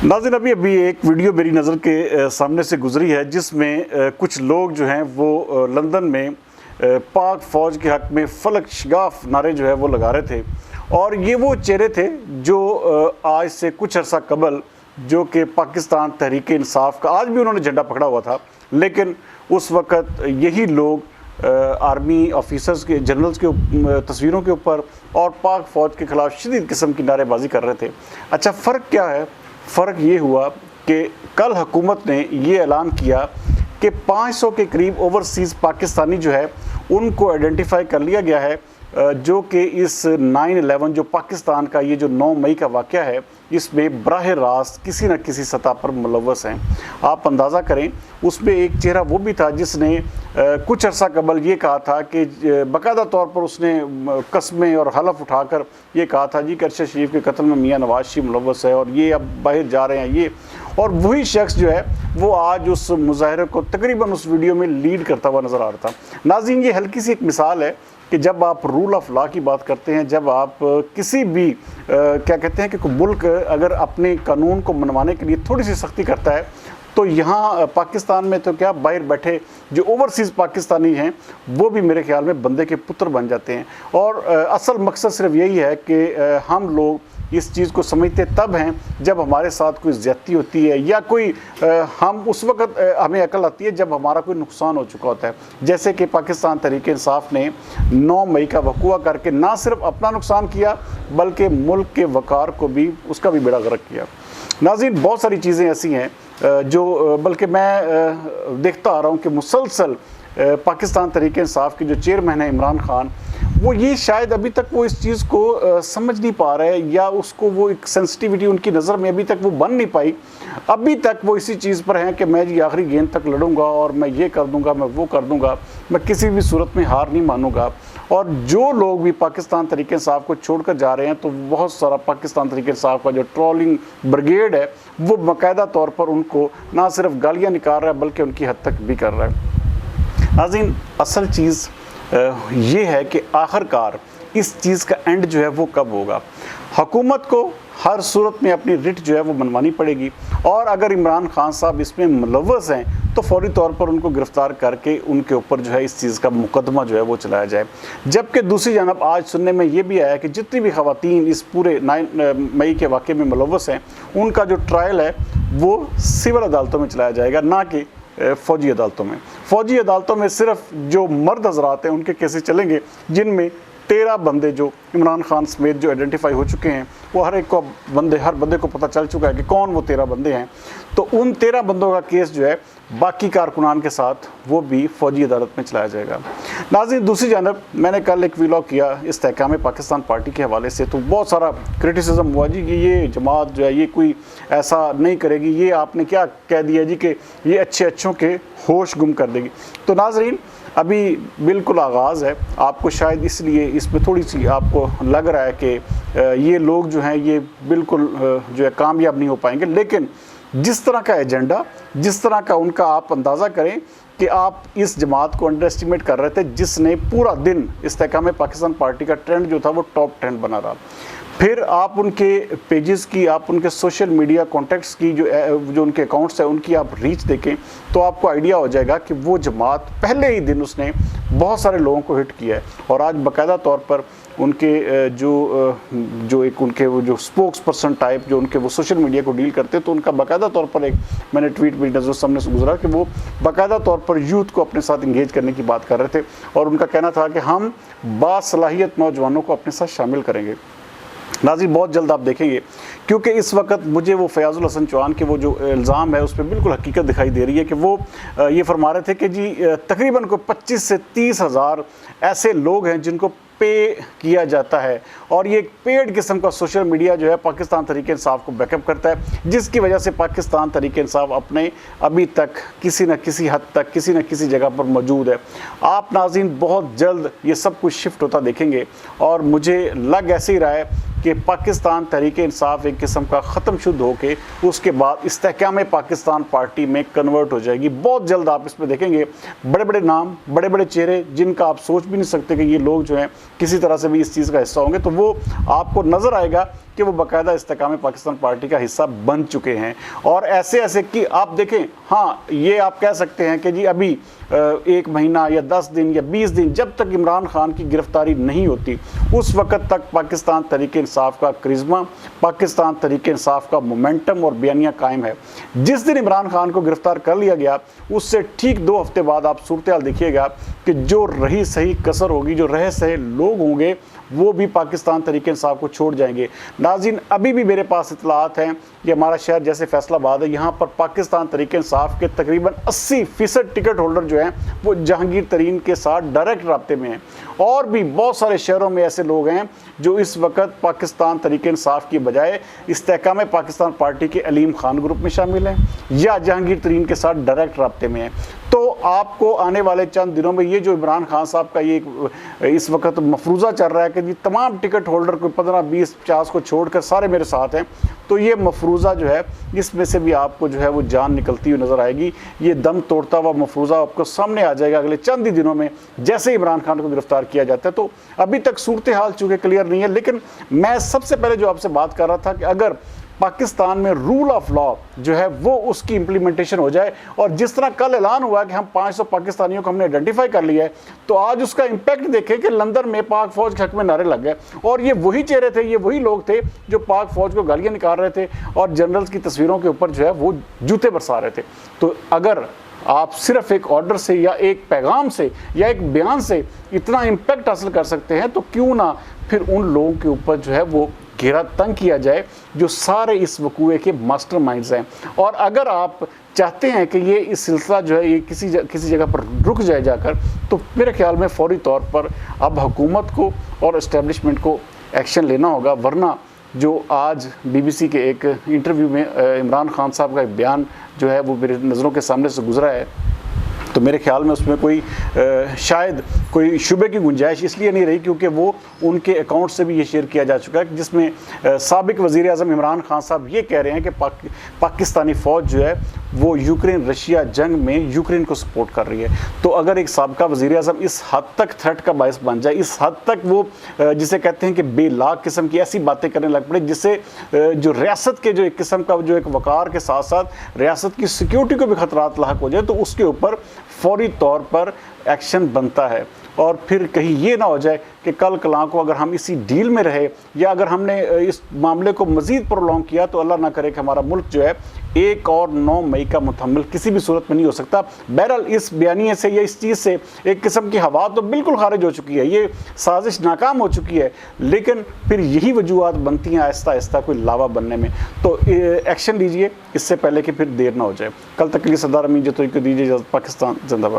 नाज़रीन, अभी अभी एक वीडियो मेरी नज़र के सामने से गुजरी है जिसमें कुछ लोग जो हैं वो लंदन में पाक फ़ौज के हक़ में फलक शगाफ नारे जो है वो लगा रहे थे। और ये वो चेहरे थे जो आज से कुछ अर्सा कबल जो कि पाकिस्तान तहरीक इंसाफ का, आज भी उन्होंने झंडा पकड़ा हुआ था, लेकिन उस वक़्त यही लोग आर्मी ऑफिसर्स के, जनरल्स के तस्वीरों के ऊपर और पाक फ़ौज के ख़िलाफ़ शदीद किस्म की नारेबाजी कर रहे थे। अच्छा, फ़र्क क्या है? फ़र्क ये हुआ कि कल हुकूमत ने ये ऐलान किया कि 500 के करीब ओवरसीज़ पाकिस्तानी जो है उनको आइडेंटिफाई कर लिया गया है, जो कि इस 9/11 जो पाकिस्तान का ये जो 9 मई का वाक़या है, इसमें बराह रास्त किसी न किसी सतह पर मुलव्वस हैं। आप अंदाज़ा करें, उसमें एक चेहरा वो भी था जिसने कुछ अर्सा कबल ये कहा था कि बाकायदा तौर पर उसने कस्में और हलफ उठाकर ये कहा था जी कि अरशद शरीफ के कत्ल में मियाँ नवाज शरीफ मुलव्वस है और ये अब बाहर जा रहे हैं ये। और वही शख्स जो है वो आज उस मुजाहरे को तकरीबन उस वीडियो में लीड करता हुआ नज़र आ रहा था। नाज़रीन, ये हल्की सी एक मिसाल है कि जब आप रूल ऑफ लॉ की बात करते हैं, जब आप किसी भी क्या कहते हैं कि कोई मुल्क अगर अपने कानून को मनवाने के लिए थोड़ी सी सख्ती करता है, तो यहाँ पाकिस्तान में तो क्या, बाहर बैठे जो ओवरसीज़ पाकिस्तानी हैं वो भी मेरे ख्याल में बंदे के पुत्र बन जाते हैं। और असल मकसद सिर्फ यही है कि हम लोग इस चीज़ को समझते तब हैं जब हमारे साथ कोई ज़्यादती होती है या कोई हम उस वक़्त हमें अकल आती है जब हमारा कोई नुकसान हो चुका होता है। जैसे कि पाकिस्तान तहरीक इंसाफ ने 9 मई का वक़ूआ करके ना सिर्फ अपना नुकसान किया बल्कि मुल्क के वक़ार को भी, उसका भी बेड़ा गर्क किया। नाज़रीन, बहुत सारी चीज़ें ऐसी हैं जो बल्कि मैं देखता आ रहा हूँ कि मुसलसल पाकिस्तान तहरीक इंसाफ के जो चेयरमैन है इमरान खान, वो ये शायद अभी तक वो इस चीज़ को समझ नहीं पा रहे हैं या उसको वो एक सेंसिटिविटी उनकी नज़र में अभी तक वो बन नहीं पाई। अभी तक वो इसी चीज़ पर हैं कि मैं जी आखिरी गेंद तक लड़ूंगा और मैं ये कर दूंगा, मैं वो कर दूंगा, मैं किसी भी सूरत में हार नहीं मानूंगा। और जो लोग भी पाकिस्तान तहरीक इंसाफ को छोड़कर जा रहे हैं, तो बहुत सारा पाकिस्तान तहरीक इंसाफ का जो ट्रोलिंग ब्रिगेड है वो बाकायदा तौर पर उनको ना सिर्फ गालियाँ निकाल रहा है बल्कि उनकी हद तक भी कर रहा है। नाज़रीन, असल चीज़ ये है कि आखिरकार इस चीज़ का एंड जो है वो कब होगा। हुकूमत को हर सूरत में अपनी रिट जो है वो मनवानी पड़ेगी, और अगर इमरान खान साहब इसमें मुलव्वस हैं तो फौरी तौर पर उनको गिरफ़्तार करके उनके ऊपर जो है इस चीज़ का मुकदमा जो है वो चलाया जाए। जबकि दूसरी जानब आज सुनने में ये भी आया कि जितनी भी ख़वातीन इस पूरे 9 मई के वाक़े में मुलव्वस हैं, उनका जो ट्रायल है वो सिविल अदालतों में चलाया जाएगा, ना कि फ़ौजी अदालतों में। फ़ौजी अदालतों में सिर्फ जो मर्द हज़रात हैं उनके केसेस चलेंगे, जिनमें 13 बंदे जो इमरान खान समेत जो आइडेंटिफाई हो चुके हैं, वो हर बंदे को पता चल चुका है कि कौन वो 13 बंदे हैं। तो उन 13 बंदों का केस जो है बाकी कारकुनान के साथ वो भी फ़ौजी अदालत में चलाया जाएगा। नाज़रीन, दूसरी जानब मैंने कल एक व्लॉग किया इस्तेहकाम पाकिस्तान पार्टी के हवाले से, तो बहुत सारा क्रिटिसिज्म हुआ जी कि ये जमात जो है ये कोई ऐसा नहीं करेगी, ये आपने क्या कह दिया जी कि ये अच्छों के होश गुम कर देगी। तो नाज़रीन, अभी बिल्कुल आगाज़ है, आपको शायद इसलिए इसमें थोड़ी सी आपको लग रहा है कि ये लोग जो हैं ये बिल्कुल जो है कामयाब नहीं हो पाएंगे, लेकिन जिस तरह का एजेंडा, जिस तरह का उनका, आप अंदाज़ा करें कि आप इस जमात को अंडर एस्टिमेट कर रहे थे जिसने पूरा दिन इस्तेहकाम पाकिस्तान पार्टी का ट्रेंड जो था वो टॉप ट्रेंड बना रहा। फिर आप उनके पेजेस की, आप उनके सोशल मीडिया कॉन्टेक्ट्स की जो उनके अकाउंट्स हैं उनकी आप रीच देखें तो आपको आइडिया हो जाएगा कि वो जमात पहले ही दिन उसने बहुत सारे लोगों को हिट किया है। और आज बाकायदा तौर पर उनके जो एक उनके वो जो स्पोक्स पर्सन टाइप जो उनके वो सोशल मीडिया को डील करते, तो उनका बाकायदा तौर पर एक मैंने ट्वीट भी नज़र सामने से गुजरा कि वो बाकायदा तौर पर यूथ को अपने साथ इंगेज करने की बात कर रहे थे, और उनका कहना था कि हम बासलाहियत नौजवानों को अपने साथ शामिल करेंगे। नाज़रीन, बहुत जल्द आप देखेंगे, क्योंकि इस वक्त मुझे वो फयाजुल हसन चौहान के वो जो इल्ज़ाम है उस पर बिल्कुल हकीकत दिखाई दे रही है कि वो ये फरमा रहे थे कि जी तकरीबन को 25 से 30 हज़ार ऐसे लोग हैं जिनको पे किया जाता है, और ये एक पेड किस्म का सोशल मीडिया जो है पाकिस्तान तहरीक इंसाफ को बैकअप करता है, जिसकी वजह से पाकिस्तान तहरीक इंसाफ अपने अभी तक किसी न किसी हद तक किसी न किसी जगह पर मौजूद है। आप नाज़रीन बहुत जल्द ये सब कुछ शिफ्ट होता देखेंगे, और मुझे लग ऐसे ही रहा है कि पाकिस्तान तहरीक इंसाफ एक किस्म का ख़त्म शुद्ध होके उसके बाद इस्तेहकाम पाकिस्तान पार्टी में कन्वर्ट हो जाएगी। बहुत जल्द आप इसमें देखेंगे बड़े बड़े नाम, बड़े बड़े चेहरे जिनका आप सोच भी नहीं सकते कि ये लोग जो हैं किसी तरह से भी इस चीज़ का हिस्सा होंगे, तो वो आपको नज़र आएगा कि वो बाकायदा इस्तेकाम पाकिस्तान पार्टी का हिस्सा बन चुके हैं। और ऐसे ऐसे कि आप देखें, हाँ ये आप कह सकते हैं कि जी अभी 1 महीना या 10 दिन या 20 दिन जब तक इमरान खान की गिरफ्तारी नहीं होती उस वक़्त तक पाकिस्तान तहरीक इंसाफ का करिश्मा, पाकिस्तान तहरीक इंसाफ का मोमेंटम और बयानिया कायम है। जिस दिन इमरान खान को गिरफ्तार कर लिया गया उससे ठीक 2 हफ्ते बाद आप सूरत हाल देखिएगा कि जो रही सही कसर होगी, जो रहे सहे लोग होंगे वो भी पाकिस्तान तहरीक इंसाफ को छोड़ जाएंगे। नाज़रीन, अभी भी मेरे पास इतलात हैं कि हमारा शहर जैसे फैसलाबाद है, यहाँ पर पाकिस्तान तहरीक इंसाफ के तकरीबन 80% टिकट होल्डर जो हैं वो जहांगीर तरीन के साथ डायरेक्ट राब्ते में हैं। और भी बहुत सारे शहरों में ऐसे लोग हैं जो इस वक्त पाकिस्तान तहरीक इंसाफ की बजाय इस्तेकाम पाकिस्तान पार्टी के अलीम खान ग्रुप में शामिल हैं या जहांगीर तरीन के साथ डायरेक्ट राब्ते में हैं। तो आपको आने वाले चंद दिनों में ये जो इमरान खान साहब का ये इस वक्त मफरूज़ा चल रहा है कि जी तमाम टिकट होल्डर को 15, 20, 50 को छोड़कर सारे मेरे साथ हैं, तो ये मफरूज़ा जो है इसमें से भी आपको जो है वो जान निकलती हुई नज़र आएगी। ये दम तोड़ता हुआ मफरूज़ा आपको सामने आ जाएगा अगले चंद ही दिनों में जैसे इमरान खान को गिरफ्तार किया जाता है। तो अभी तक सूरत हाल चूँकि क्लियर नहीं है, लेकिन मैं सबसे पहले जो आपसे बात कर रहा था कि अगर पाकिस्तान में रूल ऑफ लॉ जो है वो उसकी इम्प्लीमेंटेशन हो जाए और जिस तरह कल ऐलान हुआ कि हम 500 पाकिस्तानियों को हमने आइडेंटिफाई कर लिया है, तो आज उसका इम्पैक्ट देखें कि लंदन में पाक फौज के हक में नारे लग गए और ये वही चेहरे थे, ये वही लोग थे जो पाक फौज को गालियाँ निकाल रहे थे और जनरल्स की तस्वीरों के ऊपर जो है वो जूते बरसा रहे थे। तो अगर आप सिर्फ एक ऑर्डर से या एक पैगाम से या एक बयान से इतना इम्पैक्ट हासिल कर सकते हैं, तो क्यों ना फिर उन लोगों के ऊपर जो है वो घेरा तंग किया जाए जो सारे इस वकूए के मास्टरमाइंड्स हैं। और अगर आप चाहते हैं कि ये इस सिलसिला जो है ये किसी जगह पर रुक जाए जाकर, तो मेरे ख्याल में फौरी तौर पर अब हुकूमत को और इस्टेब्लिशमेंट को एक्शन लेना होगा, वरना जो आज BBC के एक इंटरव्यू में इमरान खान साहब का एक बयान जो है वो मेरे नज़रों के सामने से गुजरा है, तो मेरे ख्याल में उसमें कोई शायद कोई शुबे की गुंजाइश इसलिए नहीं रही क्योंकि वो उनके अकाउंट से भी ये शेयर किया जा चुका है, जिसमें साबिक वज़ीर आज़म इमरान खान साहब ये कह रहे हैं कि पाकिस्तानी फ़ौज जो है वो यूक्रेन रशिया जंग में यूक्रेन को सपोर्ट कर रही है। तो अगर एक साबिका वज़ीर आज़म इस हद तक थ्रेट का बायस बन जाए, इस हद तक वो जिसे कहते हैं कि बेलाग किस्म की ऐसी बातें करने लग पड़े जिससे जो रियासत के जो एक किस्म का जो एक वक़ार के साथ साथ रियासत की सिक्योरिटी को भी खतरात लाहक हो जाए, तो उसके ऊपर फौरी तौर पर एक्शन बनता है। और फिर कहीं ये ना हो जाए कि कल कलां को अगर हम इसी डील में रहे या अगर हमने इस मामले को मज़ीद प्रोलॉन्ग किया तो अल्लाह ना करे कि हमारा मुल्क जो है 1 और 9 मई का मुतहम्मिल किसी भी सूरत में नहीं हो सकता। बहरहाल इस बयानिए से या इस चीज़ से एक किस्म की हवा तो बिल्कुल खारिज हो चुकी है, ये साजिश नाकाम हो चुकी है, लेकिन फिर यही वजूहत बनती हैं आहिस्ता आहिस्ता कोई लावा बनने में। तो एक्शन लीजिए इससे पहले कि फिर देर ना हो जाए। कल तक के लिए सरदार अमीन जतोई को दीजिए इजाज़त। पाकिस्तान जिंदाबाद।